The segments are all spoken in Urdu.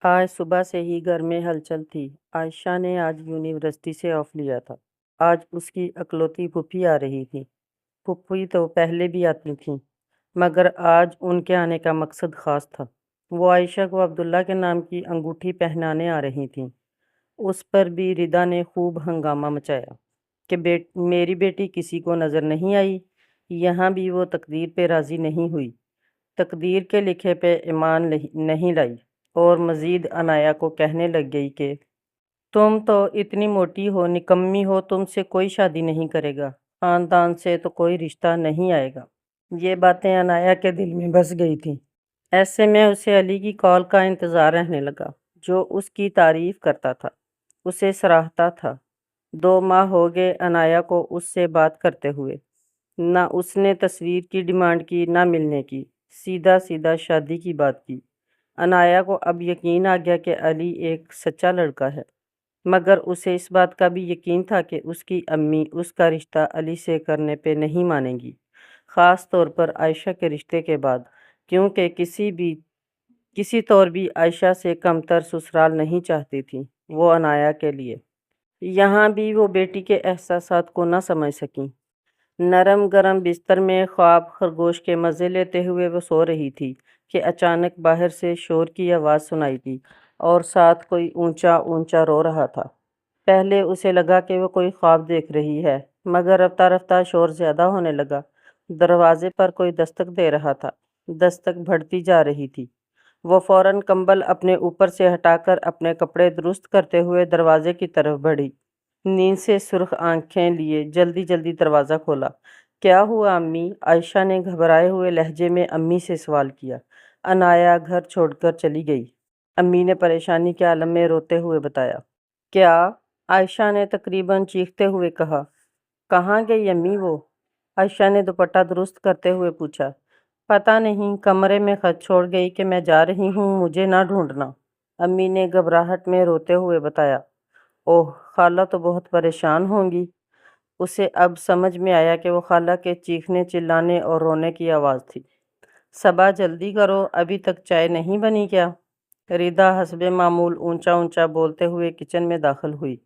آج صبح سے ہی گھر میں ہلچل تھی۔ عائشہ نے آج یونیورسٹی سے آف لیا تھا۔ آج اس کی اکلوتی پھوپھی آ رہی تھی۔ پھوپھی تو پہلے بھی آتی تھیں، مگر آج ان کے آنے کا مقصد خاص تھا۔ وہ عائشہ کو عبداللہ کے نام کی انگوٹھی پہنانے آ رہی تھیں۔ اس پر بھی ردا نے خوب ہنگامہ مچایا کہ میری بیٹی کسی کو نظر نہیں آئی۔ یہاں بھی وہ تقدیر پہ راضی نہیں ہوئی، تقدیر کے لکھے پہ ایمان نہیں لائی، اور مزید عنایا کو کہنے لگ گئی کہ تم تو اتنی موٹی ہو، نکمی ہو، تم سے کوئی شادی نہیں کرے گا، خاندان سے تو کوئی رشتہ نہیں آئے گا۔ یہ باتیں عنایا کے دل میں بس گئی تھیں۔ ایسے میں اسے علی کی کال کا انتظار رہنے لگا، جو اس کی تعریف کرتا تھا، اسے سراہتا تھا۔ 2 ماہ ہو گئے عنایا کو اس سے بات کرتے ہوئے۔ نہ اس نے تصویر کی ڈیمانڈ کی، نہ ملنے کی، سیدھا سیدھا شادی کی بات کی۔ عنایا کو اب یقین آ گیا کہ علی ایک سچا لڑکا ہے، مگر اسے اس بات کا بھی یقین تھا کہ اس کی امی اس کا رشتہ علی سے کرنے پہ نہیں مانیں گی، خاص طور پر عائشہ کے رشتے کے بعد، کیونکہ کسی طور بھی عائشہ سے کمتر سسرال نہیں چاہتی تھی وہ عنایا کے لیے۔ یہاں بھی وہ بیٹی کے احساسات کو نہ سمجھ سکیں۔ نرم گرم بستر میں خواب خرگوش کے مزے لیتے ہوئے وہ سو رہی تھی کہ اچانک باہر سے شور کی آواز سنائی دی، اور ساتھ کوئی اونچا اونچا رو رہا تھا۔ پہلے اسے لگا کہ وہ کوئی خواب دیکھ رہی ہے، مگر رفتہ رفتہ شور زیادہ ہونے لگا۔ دروازے پر کوئی دستک دے رہا تھا۔ دستک بڑھتی جا رہی تھی۔ وہ فوراً کمبل اپنے اوپر سے ہٹا کر اپنے کپڑے درست کرتے ہوئے دروازے کی طرف بڑھی۔ نیند سے سرخ آنکھیں لیے جلدی جلدی دروازہ کھولا۔ کیا ہوا امی؟ عائشہ نے گھبرائے ہوئے لہجے میں امی سے سوال کیا۔ عنایا گھر چھوڑ کر چلی گئی، امی نے پریشانی کے عالم میں روتے ہوئے بتایا۔ کیا؟ عائشہ نے تقریباً چیختے ہوئے کہا۔ کہاں گئی امی وہ؟ عائشہ نے دوپٹہ درست کرتے ہوئے پوچھا۔ پتہ نہیں، کمرے میں خط چھوڑ گئی کہ میں جا رہی ہوں، مجھے نہ ڈھونڈنا، امی نے گھبراہٹ میں روتے ہوئے بتایا۔ اوہ، خالہ تو بہت پریشان ہوں گی۔ اسے اب سمجھ میں آیا کہ وہ خالہ کے چیخنے چلانے اور رونے کی آواز تھی۔ صبا جلدی کرو، ابھی تک چائے نہیں بنی کیا؟ ردا حسب معمول اونچا اونچا بولتے ہوئے کچن میں داخل ہوئی۔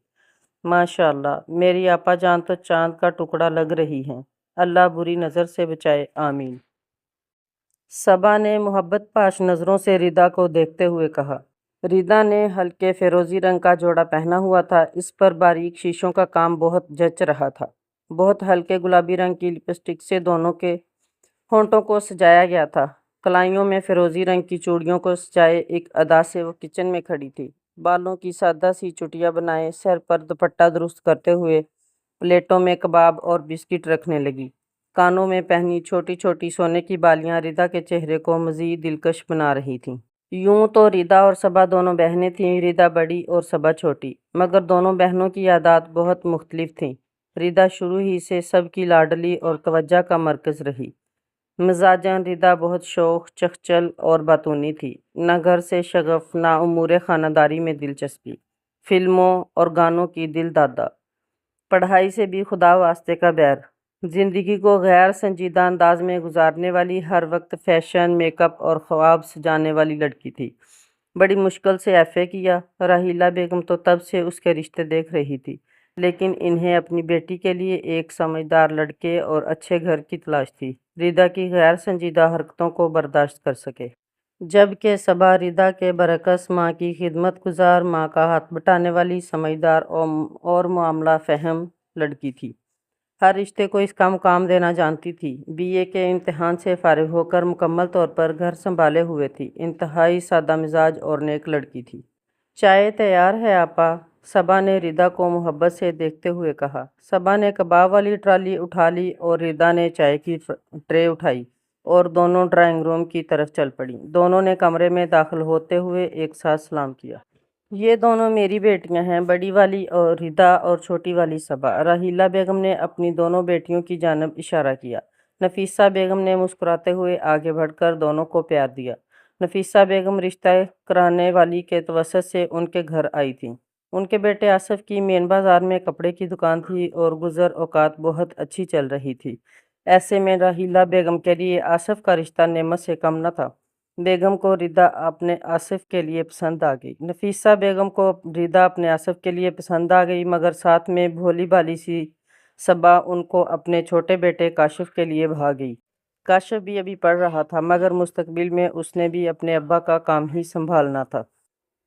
ماشاءاللہ، میری آپا جان تو چاند کا ٹکڑا لگ رہی ہیں، اللہ بری نظر سے بچائے، آمین۔ صبا نے محبت پاش نظروں سے ردا کو دیکھتے ہوئے کہا۔ ردا نے ہلکے فیروزی رنگ کا جوڑا پہنا ہوا تھا، اس پر باریک شیشوں کا کام بہت جچ رہا تھا۔ بہت ہلکے گلابی رنگ کی لپسٹک سے دونوں کے ہونٹوں کو سجایا گیا تھا۔ کلائیوں میں فیروزی رنگ کی چوڑیوں کو سجائے ایک ادا سے وہ کچن میں کھڑی تھی، بالوں کی سادہ سی چٹیاں بنائے، سر پر دوپٹہ درست کرتے ہوئے پلیٹوں میں کباب اور بسکٹ رکھنے لگی۔ کانوں میں پہنی چھوٹی چھوٹی سونے کی بالیاں ردا کے چہرے کو مزید دلکش بنا رہی تھیں۔ یوں تو ردا اور صبا دونوں بہنیں تھیں، ردا بڑی اور صبا چھوٹی، مگر دونوں بہنوں کی عادات بہت مختلف تھیں۔ ردا شروع ہی سے سب کی لاڈلی اور توجہ کا مرکز رہی۔ مزاجاً ردا بہت شوخ، چخچل اور باتونی تھی، نہ گھر سے شغف، نہ امور خانہ داری میں دلچسپی، فلموں اور گانوں کی دل دادا، پڑھائی سے بھی خدا واسطے کا بیر، زندگی کو غیر سنجیدہ انداز میں گزارنے والی، ہر وقت فیشن، میک اپ اور خواب سجانے والی لڑکی تھی۔ بڑی مشکل سے ایف اے کیا۔ راحیلہ بیگم تو تب سے اس کے رشتے دیکھ رہی تھی، لیکن انہیں اپنی بیٹی کے لیے ایک سمجھدار لڑکے اور اچھے گھر کی تلاش تھی، ردا کی غیر سنجیدہ حرکتوں کو برداشت کر سکے۔ جبکہ صبا ردا کے برعکس ماں کی خدمت گزار، ماں کا ہاتھ بٹانے والی، سمجھدار اور معاملہ فہم لڑکی تھی۔ ہر رشتے کو اس کا مقام دینا جانتی تھی۔ بی اے کے امتحان سے فارغ ہو کر مکمل طور پر گھر سنبھالے ہوئے تھی، انتہائی سادہ مزاج اور نیک لڑکی تھی۔ چائے تیار ہے آپا، صبا نے ردا کو محبت سے دیکھتے ہوئے کہا۔ صبا نے کباب والی ٹرالی اٹھا لی اور ردا نے چائے کی ٹرے اٹھائی اور دونوں ڈرائنگ روم کی طرف چل پڑیں۔ دونوں نے کمرے میں داخل ہوتے ہوئے ایک ساتھ سلام کیا۔ یہ دونوں میری بیٹیاں ہیں، بڑی والی اور ردا اور چھوٹی والی صبا۔ راحیلہ بیگم نے اپنی دونوں بیٹیوں کی جانب اشارہ کیا۔ نفیسہ بیگم نے مسکراتے ہوئے آگے بڑھ کر دونوں کو پیار دیا۔ نفیسہ بیگم رشتہ کرانے والی کے توسط سے ان کے گھر آئی تھیں۔ ان کے بیٹے آصف کی مین بازار میں کپڑے کی دکان تھی اور گزر اوقات بہت اچھی چل رہی تھی۔ ایسے میں راحیلہ بیگم کے لیے آصف کا رشتہ نعمت سے کم نہ تھا۔ بیگم کو ردا اپنے آصف کے لیے پسند آ گئی۔ نفیسہ بیگم کو ردا اپنے آصف کے لیے پسند آ گئی، مگر ساتھ میں بھولی بھالی سی صبا ان کو اپنے چھوٹے بیٹے کاشف کے لیے بھا گئی۔ کاشف بھی ابھی پڑھ رہا تھا، مگر مستقبل میں اس نے بھی اپنے ابا کا کام ہی سنبھالنا تھا۔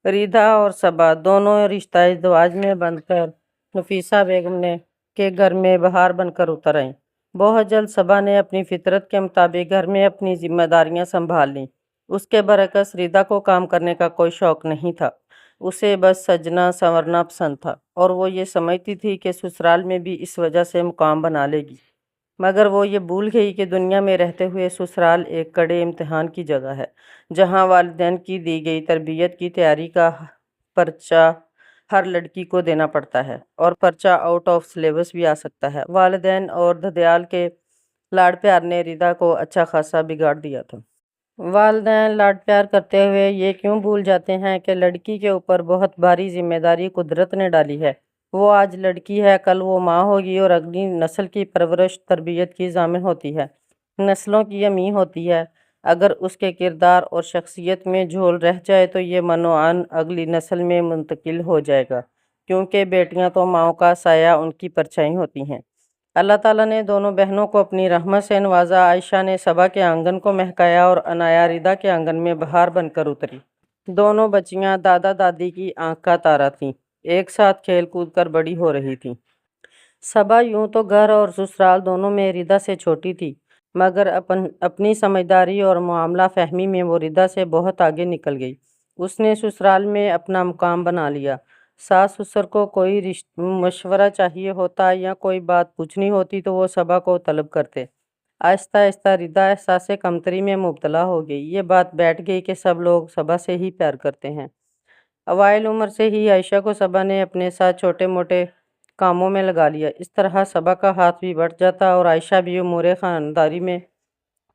ردا اور صبا دونوں رشتہ ازدواج میں بند کر نفیسہ بیگم کے گھر میں بہار بن کر اتر آئیں۔ بہت جلد صبا نے اپنی فطرت کے مطابق گھر میں اپنی ذمہ داریاں سنبھال لیں۔ اس کے برعکس ردا کو کام کرنے کا کوئی شوق نہیں تھا، اسے بس سجنا سنورنا پسند تھا، اور وہ یہ سمجھتی تھی کہ سسرال میں بھی اس وجہ سے مقام بنا لے گی۔ مگر وہ یہ بھول گئی کہ دنیا میں رہتے ہوئے سسرال ایک کڑے امتحان کی جگہ ہے، جہاں والدین کی دی گئی تربیت کی تیاری کا پرچہ ہر لڑکی کو دینا پڑتا ہے، اور پرچہ آؤٹ آف سلیبس بھی آ سکتا ہے۔ والدین اور دھدیال کے لاڈ پیار نے ردا کو اچھا خاصا بگاڑ دیا تھا۔ والدین لاڈ پیار کرتے ہوئے یہ کیوں بھول جاتے ہیں کہ لڑکی کے اوپر بہت بھاری ذمہ داری قدرت نے ڈالی ہے۔ وہ آج لڑکی ہے، کل وہ ماں ہوگی اور اگلی نسل کی پرورش تربیت کی ضامن ہوتی ہے، نسلوں کی امی ہوتی ہے۔ اگر اس کے کردار اور شخصیت میں جھول رہ جائے تو یہ منوعاً اگلی نسل میں منتقل ہو جائے گا، کیونکہ بیٹیاں تو ماؤں کا سایہ ان کی پرچھائی ہوتی ہیں۔ اللہ تعالیٰ نے دونوں بہنوں کو اپنی رحمت سے نوازا۔ عائشہ نے صبا کے آنگن کو مہکایا اور عنایا ردا کے آنگن میں بہار بن کر اتری۔ دونوں بچیاں دادا دادی کی آنکھ کا تارا تھیں، ایک ساتھ کھیل کود کر بڑی ہو رہی تھیں۔ صبا یوں تو گھر اور سسرال دونوں میں ردا سے چھوٹی تھی، مگر اپنی سمجھداری اور معاملہ فہمی میں وہ ردا سے بہت آگے نکل گئی۔ اس نے سسرال میں اپنا مقام بنا لیا۔ ساس سسر کو کوئی مشورہ چاہیے ہوتا یا کوئی بات پوچھنی ہوتی تو وہ صبا کو طلب کرتے۔ آہستہ آہستہ ردا احساس کمتری میں مبتلا ہو گئی۔ یہ بات بیٹھ گئی کہ سب لوگ صبا سے ہی پیار کرتے ہیں۔ اوائل عمر سے ہی عائشہ کو صبا نے اپنے ساتھ چھوٹے موٹے کاموں میں لگا لیا۔ اس طرح صبا کا ہاتھ بھی بڑھ جاتا اور عائشہ بھی امور خانداری میں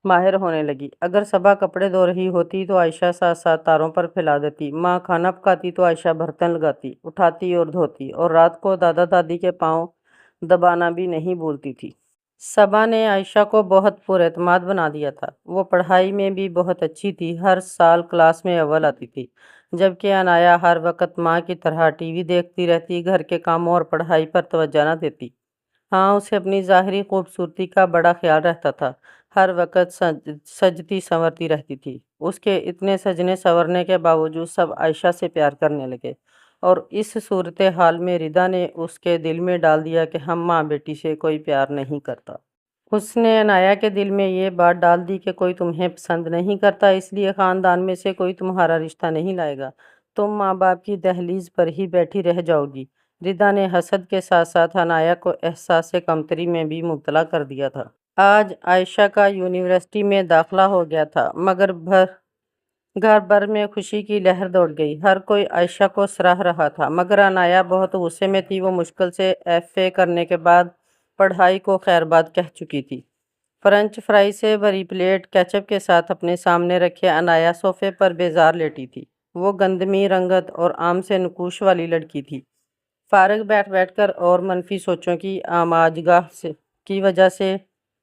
ماہر ہونے لگی۔ اگر صبا کپڑے دھو رہی ہوتی تو عائشہ ساتھ ساتھ تاروں پر پھیلا دیتی، ماں کھانا پکاتی تو عائشہ برتن لگاتی، اٹھاتی اور دھوتی، اور رات کو دادا دادی کے پاؤں دبانا بھی نہیں بھولتی تھی۔ صبا نے عائشہ کو بہت پر اعتماد بنا دیا تھا۔ وہ پڑھائی میں بھی بہت اچھی تھی، ہر سال کلاس میں اول آتی تھی، جبکہ عنایا ہر وقت ماں کی طرح ٹی وی دیکھتی رہتی، گھر کے کاموں اور پڑھائی پر توجہ نہ دیتی۔ ہاں، اسے اپنی ظاہری خوبصورتی کا بڑا خیال رہتا تھا، ہر وقت سجتی سنورتی رہتی تھی۔ اس کے اتنے سجنے سنورنے کے باوجود سب عائشہ سے پیار کرنے لگے، اور اس صورتحال میں ردا نے اس کے دل میں ڈال دیا کہ ہم ماں بیٹی سے کوئی پیار نہیں کرتا۔ اس نے عنایا کے دل میں یہ بات ڈال دی کہ کوئی تمہیں پسند نہیں کرتا، اس لیے خاندان میں سے کوئی تمہارا رشتہ نہیں لائے گا، تم ماں باپ کی دہلیز پر ہی بیٹھی رہ جاؤ گی۔ ردا نے حسد کے ساتھ ساتھ عنایا کو احساس کمتری میں بھی مبتلا کر دیا تھا۔ آج عائشہ کا یونیورسٹی میں داخلہ ہو گیا تھا، مگر گھر بھر میں خوشی کی لہر دوڑ گئی۔ ہر کوئی عائشہ کو سراہ رہا تھا، مگر عنایا بہت غصے میں تھی۔ وہ مشکل سے FA کرنے کے بعد پڑھائی کو خیر باد کہہ چکی تھی۔ فرنچ فرائی سے بھری پلیٹ کیچپ کے ساتھ اپنے سامنے رکھے عنایا صوفے پر بیزار لیٹی تھی۔ وہ گندمی رنگت اور عام سے نقوش والی لڑکی تھی۔ فارغ بیٹھ بیٹھ کر اور منفی سوچوں کی آماجگاہ کی وجہ سے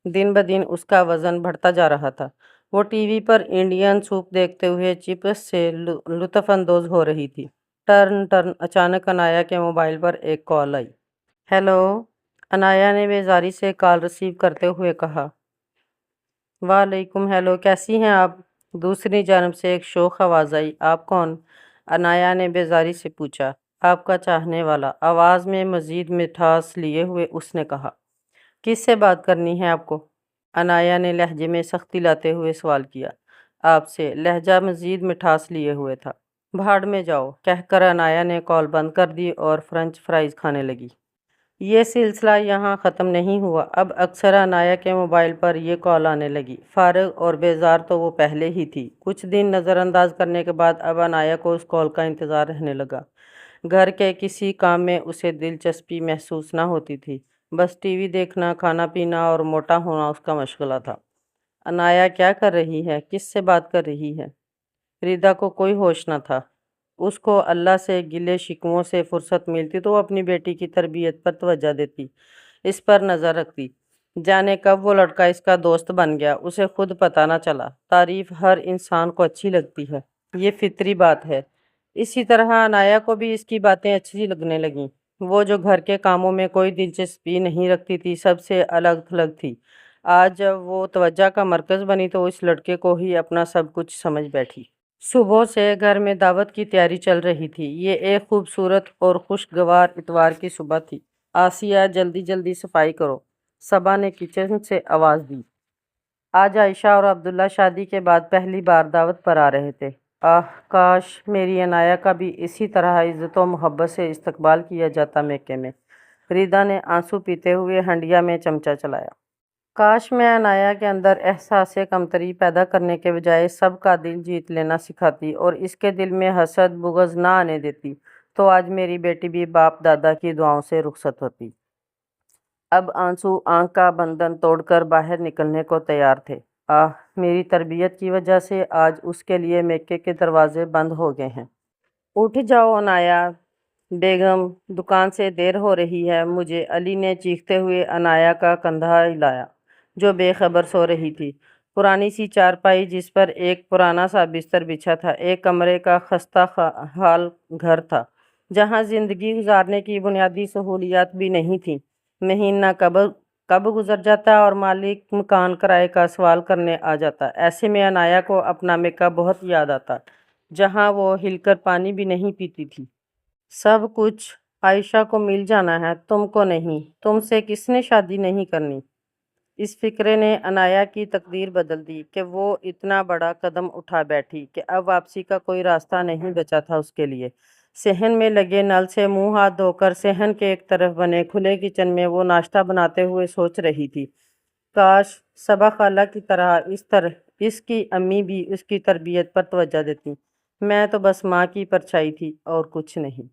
دن بدن اس کا وزن بڑھتا جا رہا تھا۔ وہ ٹی وی پر انڈین سوپ دیکھتے ہوئے چپس سے لطف اندوز ہو رہی تھی۔ ٹرن اچانک عنایا کے موبائل پر ایک کال آئی۔ ہیلو، عنایا نے بیزاری سے کال ریسیو کرتے ہوئے کہا۔ وعلیکم، ہیلو، کیسی ہیں آپ؟ دوسری جانب سے ایک شوخ آواز آئی۔ آپ کون؟ عنایا نے بیزاری سے پوچھا۔ آپ کا چاہنے والا، آواز میں مزید مٹھاس لیے ہوئے اس نے کہا۔ کس سے بات کرنی ہے آپ کو؟ عنایا نے لہجے میں سختی لاتے ہوئے سوال کیا۔ آپ سے، لہجہ مزید مٹھاس لیے ہوئے تھا۔ بھاڑ میں جاؤ، کہہ کر عنایا نے کال بند کر دی اور فرنچ فرائز کھانے لگی۔ یہ سلسلہ یہاں ختم نہیں ہوا۔ اب اکثر عنایا کے موبائل پر یہ کال آنے لگی۔ فارغ اور بیزار تو وہ پہلے ہی تھی۔ کچھ دن نظر انداز کرنے کے بعد اب عنایا کو اس کال کا انتظار رہنے لگا۔ گھر کے کسی کام میں اسے دلچسپی محسوس نہ ہوتی تھی، بس ٹی وی دیکھنا، کھانا پینا اور موٹا ہونا اس کا مشغلہ تھا۔ عنایا کیا کر رہی ہے، کس سے بات کر رہی ہے؟ ردا کو کوئی ہوش نہ تھا۔ اس کو اللہ سے گلے شکووں سے فرصت ملتی تو وہ اپنی بیٹی کی تربیت پر توجہ دیتی، اس پر نظر رکھتی۔ جانے کب وہ لڑکا اس کا دوست بن گیا، اسے خود پتہ نہ چلا۔ تعریف ہر انسان کو اچھی لگتی ہے، یہ فطری بات ہے۔ اسی طرح عنایا کو بھی اس کی باتیں اچھی لگنے لگیں۔ وہ جو گھر کے کاموں میں کوئی دلچسپی نہیں رکھتی تھی، سب سے الگ تھلگ تھی، آج جب وہ توجہ کا مرکز بنی تو اس لڑکے کو ہی اپنا سب کچھ سمجھ بیٹھی۔ صبح سے گھر میں دعوت کی تیاری چل رہی تھی۔ یہ ایک خوبصورت اور خوشگوار اتوار کی صبح تھی۔ آسیہ، جلدی جلدی صفائی کرو، صبا نے کچن سے آواز دی۔ آج عائشہ اور عبداللہ شادی کے بعد پہلی بار دعوت پر آ رہے تھے۔ آہ کاش میری عنایا کا بھی اسی طرح عزت و محبت سے استقبال کیا جاتا میکے میں۔ فریدہ نے آنسو پیتے ہوئے ہنڈیا میں چمچہ چلایا۔ کاش میں عنایا کے اندر احساس کمتری پیدا کرنے کے بجائے سب کا دل جیت لینا سکھاتی اور اس کے دل میں حسد بغض نہ آنے دیتی، تو آج میری بیٹی بھی باپ دادا کی دعاؤں سے رخصت ہوتی۔ اب آنسو آنکھ کا بندھن توڑ کر باہر نکلنے کو تیار تھے۔ آہ میری تربیت کی وجہ سے آج اس کے لیے میکے کے دروازے بند ہو گئے ہیں۔ اٹھ جاؤ عنایا بیگم، دکان سے دیر ہو رہی ہے مجھے، علی نے چیختے ہوئے عنایا کا کندھا ہلایا جو بے خبر سو رہی تھی۔ پرانی سی چارپائی جس پر ایک پرانا سا بستر بچھا تھا، ایک کمرے کا خستہ حال گھر تھا جہاں زندگی گزارنے کی بنیادی سہولیات بھی نہیں تھیں۔ مہینہ کب گزر جاتا اور مالک مکان کرائے کا سوال کرنے آ جاتا۔ ایسے میں عنایا کو اپنا میکا بہت یاد آتا، جہاں وہ ہل کر پانی بھی نہیں پیتی تھی۔ سب کچھ عائشہ کو مل جانا ہے، تم کو نہیں، تم سے کس نے شادی نہیں کرنی؟ اس فکرے نے عنایا کی تقدیر بدل دی کہ وہ اتنا بڑا قدم اٹھا بیٹھی کہ اب واپسی کا کوئی راستہ نہیں بچا تھا اس کے لیے۔ صحن میں لگے نل سے منہ ہاتھ دھو کر صحن کے ایک طرف بنے کھلے کچن میں وہ ناشتہ بناتے ہوئے سوچ رہی تھی، کاش صبا خالہ کی طرح اس کی امی بھی اس کی تربیت پر توجہ دیتی۔ میں تو بس ماں کی پرچھائی تھی اور کچھ نہیں۔